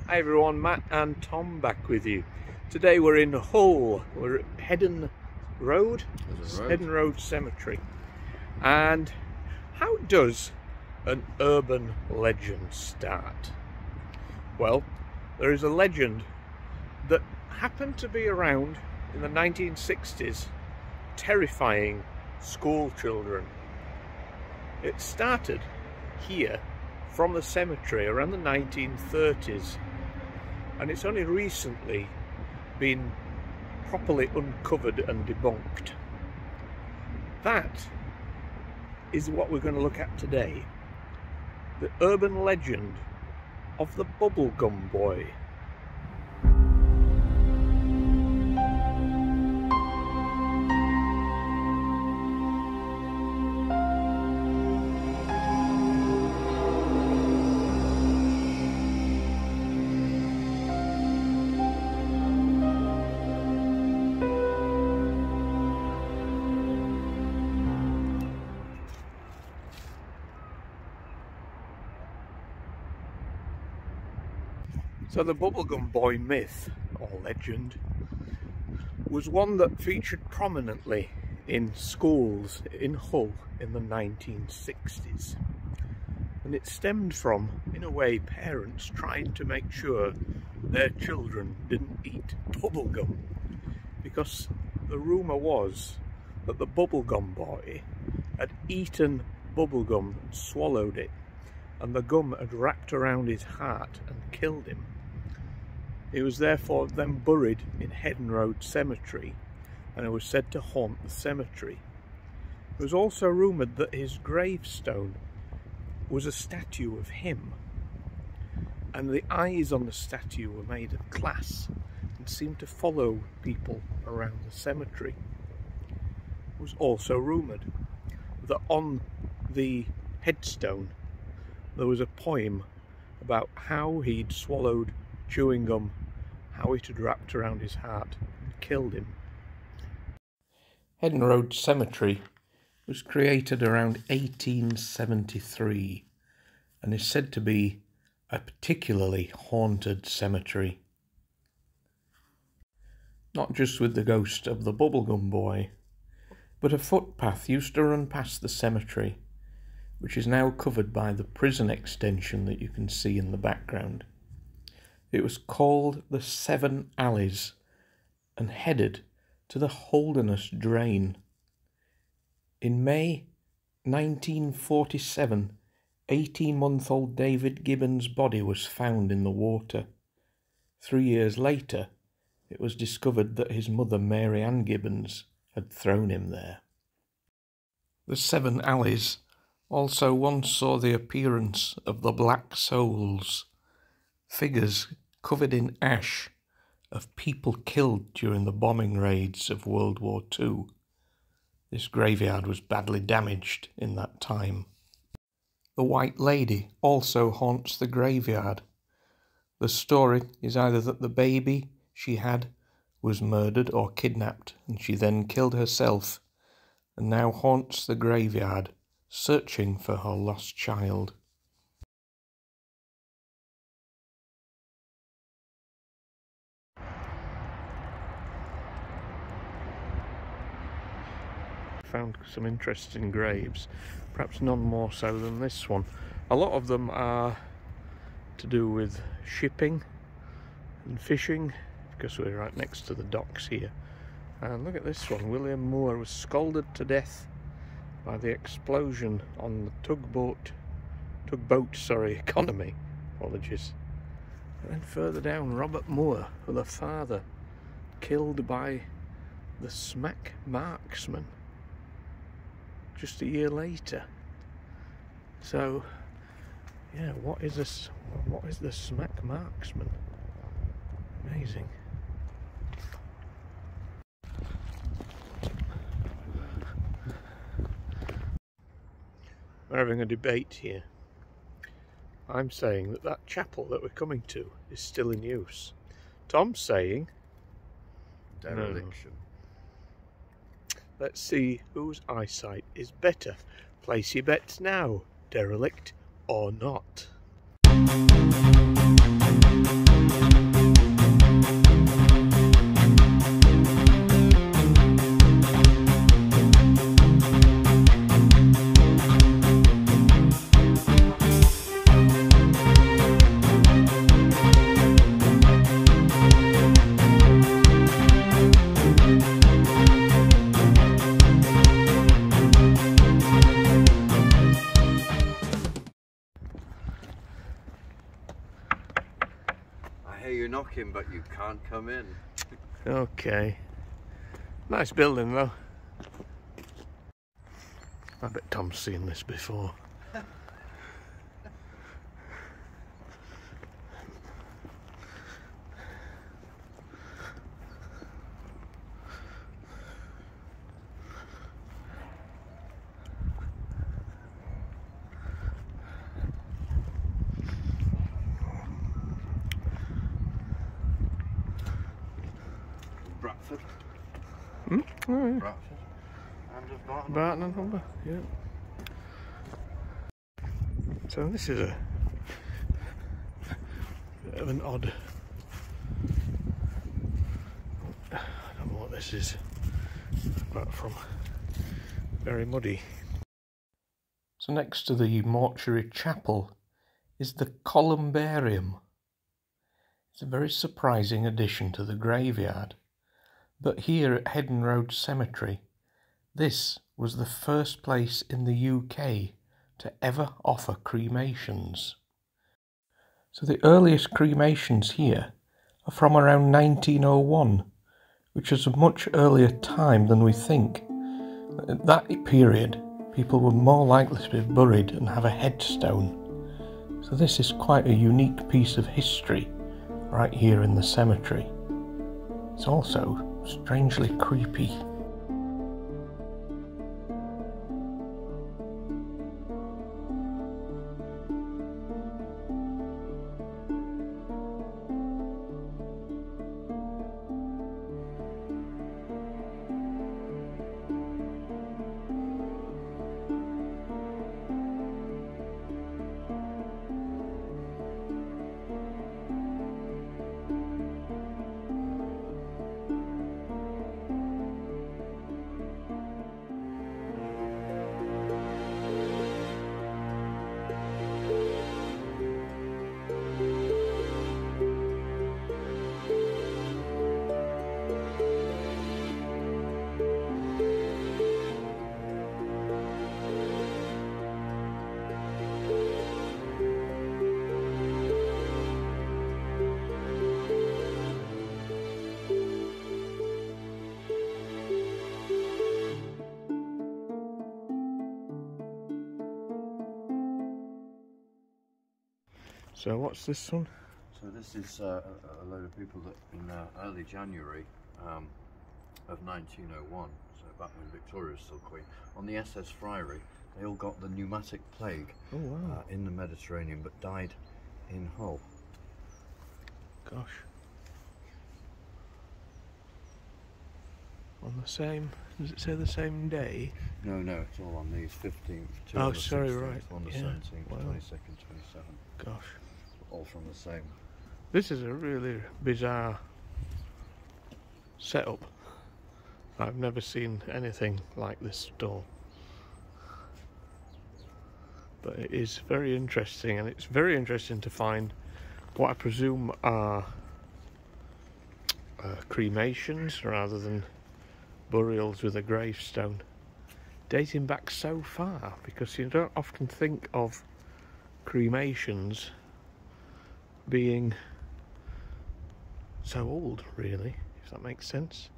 Hi everyone, Matt and Tom back with you. Today we're in Hull. We're at Hedon Road Cemetery. And how does an urban legend start? Well, there is a legend that happened to be around in the 1960s, terrifying school children. It started here from the cemetery around the 1930s, and it's only recently been properly uncovered and debunked. That is what we're going to look at today. The urban legend of the Bubblegum Boy. So the Bubblegum Boy myth, or legend, was one that featured prominently in schools in Hull in the 1960s. And it stemmed from, in a way, parents trying to make sure their children didn't eat bubblegum. Because the rumour was that the Bubblegum Boy had eaten bubblegum and swallowed it, and the gum had wrapped around his heart and killed him. He was therefore then buried in Hedon Road Cemetery, and it was said to haunt the cemetery. It was also rumoured that his gravestone was a statue of him, and the eyes on the statue were made of glass and seemed to follow people around the cemetery. It was also rumoured that on the headstone there was a poem about how he'd swallowed chewing gum, how it had wrapped around his heart and killed him. Hedon Road Cemetery was created around 1873 and is said to be a particularly haunted cemetery. Not just with the ghost of the Bubblegum Boy, but a footpath used to run past the cemetery, which is now covered by the prison extension that you can see in the background. It was called the 7 Alleys and headed to the Holderness Drain. In May 1947, 18-month-old David Gibbons' body was found in the water. 3 years later, it was discovered that his mother, Mary Ann Gibbons, had thrown him there. The 7 Alleys also once saw the appearance of the Black Souls, figures covered in ash of people killed during the bombing raids of World War II. This graveyard was badly damaged in that time. The White Lady also haunts the graveyard. The story is either that the baby she had was murdered or kidnapped, and she then killed herself, and now haunts the graveyard, searching for her lost child. Found some interesting graves, perhaps none more so than this one. A lot of them are to do with shipping and fishing, because we're right next to the docks here. And look at this one. William Moore was scalded to death by the explosion on the tugboat Economy. Apologies. And then further down, Robert Moore, the father, killed by the Smack Marksman just a year later. So, yeah, what is this? What is the Smack Marksman? Amazing. We're having a debate here. I'm saying that that chapel that we're coming to is still in use. Tom's saying dereliction. No. Let's see whose eyesight is better. Place your bets now, derelict or not. hear you knocking, but you can't come in. Okay. Nice building though. I bet Tom's seen this before. Bradford. Hmm? Oh, yeah. Bradford. And of Barton. Barton and Humber, yeah. So this is a bit of an odd... I don't know what this is, apart from very muddy. So next to the mortuary chapel is the columbarium. It's a very surprising addition to the graveyard. But here at Hedon Road Cemetery, this was the first place in the UK to ever offer cremations. So the earliest cremations here are from around 1901, which is a much earlier time than we think. At that period, people were more likely to be buried and have a headstone. So this is quite a unique piece of history right here in the cemetery. It's also strangely creepy. So what's this one? So this is a load of people that in early January of 1901, so back when Victoria was still Queen, on the SS Friary, they all got the pneumatic plague. Oh, wow. In the Mediterranean, but died in Hull. Gosh. On the same, does it say the same day? No, it's all on these 15th, Oh, sorry, 16th, right. on the Yeah. 17th, Wow. 22nd, 27th. Gosh. All from the same. This is a really bizarre setup. I've never seen anything like this store. But it is very interesting, and it's very interesting to find what I presume are cremations rather than burials with a gravestone, dating back so far, because you don't often think of cremations being so old, really, if that makes sense.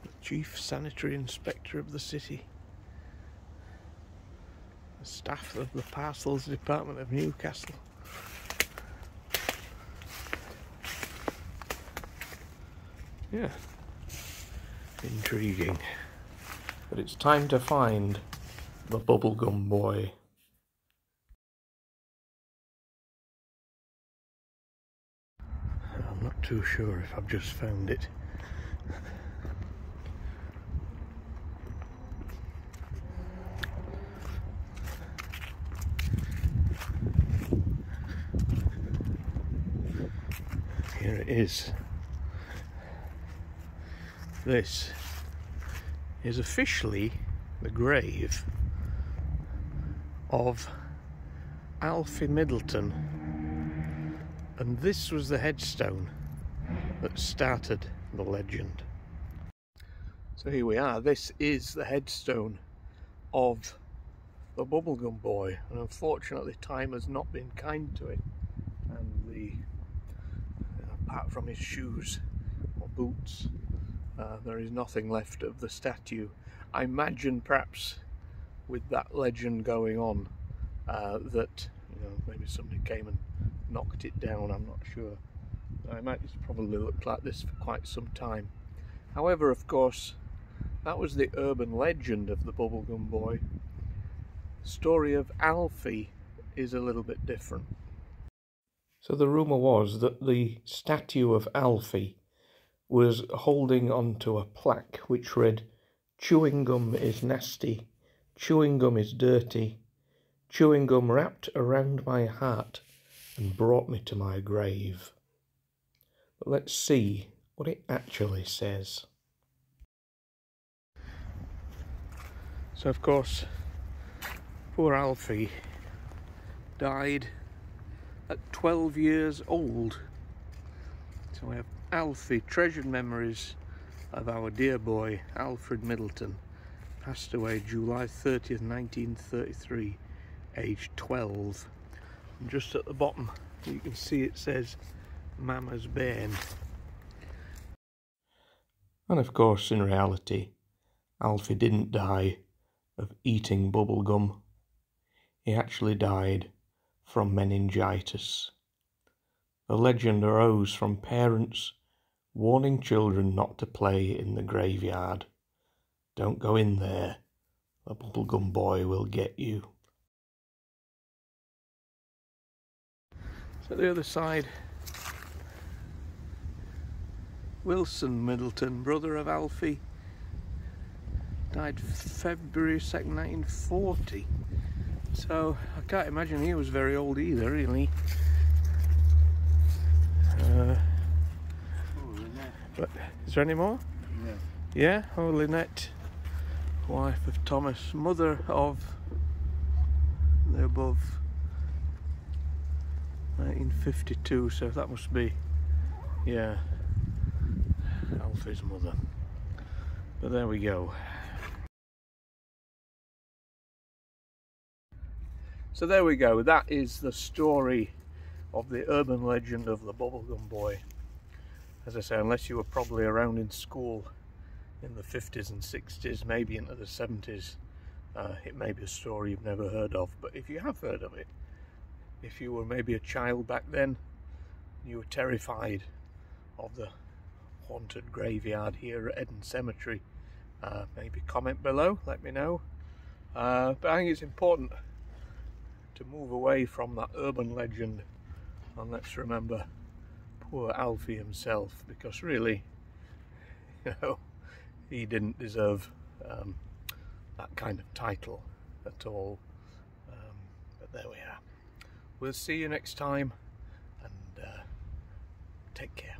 The Chief Sanitary Inspector of the city. The staff of the Parcels Department of Newcastle. Yeah, intriguing. But it's time to find the Bubblegum Boy. I'm not too sure if I've just found it. Here it is. This is officially the grave of Alfie Middleton, and this was the headstone that started the legend. So here we are. This is the headstone of the Bubblegum Boy, and unfortunately time has not been kind to him, and apart from his shoes or boots, there is nothing left of the statue. I imagine perhaps with that legend going on that, you know, maybe somebody came and knocked it down, I'm not sure. I imagine it's probably looked like this for quite some time. However, of course, that was the urban legend of the Bubblegum Boy. The story of Alfie is a little bit different. So the rumour was that the statue of Alfie was holding onto a plaque which read, "Chewing gum is nasty, chewing gum is dirty, chewing gum wrapped around my heart and brought me to my grave." But let's see what it actually says. So of course, poor Alfie died at 12 years old. So we have Alfie, treasured memories of our dear boy Alfred Middleton, passed away July 30th, 1933, aged 12. And just at the bottom you can see it says Mama's Bairn. And of course, in reality, Alfie didn't die of eating bubblegum. He actually died from meningitis. The legend arose from parents warning children not to play in the graveyard. Don't go in there, the Bubblegum Boy will get you. So the other side, Wilson Middleton, brother of Alfie, died February 2nd, 1940. So I can't imagine he was very old either, really. But is there any more? Yeah. Yeah? Oh, Lynette, wife of Thomas, mother of the above, 1952, so that must be, yeah, Alfie's mother. But there we go. So there we go, that is the story of the urban legend of the Bubblegum Boy. As I say, unless you were probably around in school in the 50s and 60s, maybe into the 70s, it may be a story you've never heard of. But if you have heard of it, if you were maybe a child back then, you were terrified of the haunted graveyard here at Hedon Cemetery, maybe comment below, let me know. But I think it's important to move away from that urban legend, and let's remember poor Alfie himself, because really, you know, he didn't deserve that kind of title at all. But there we are. We'll see you next time, and take care.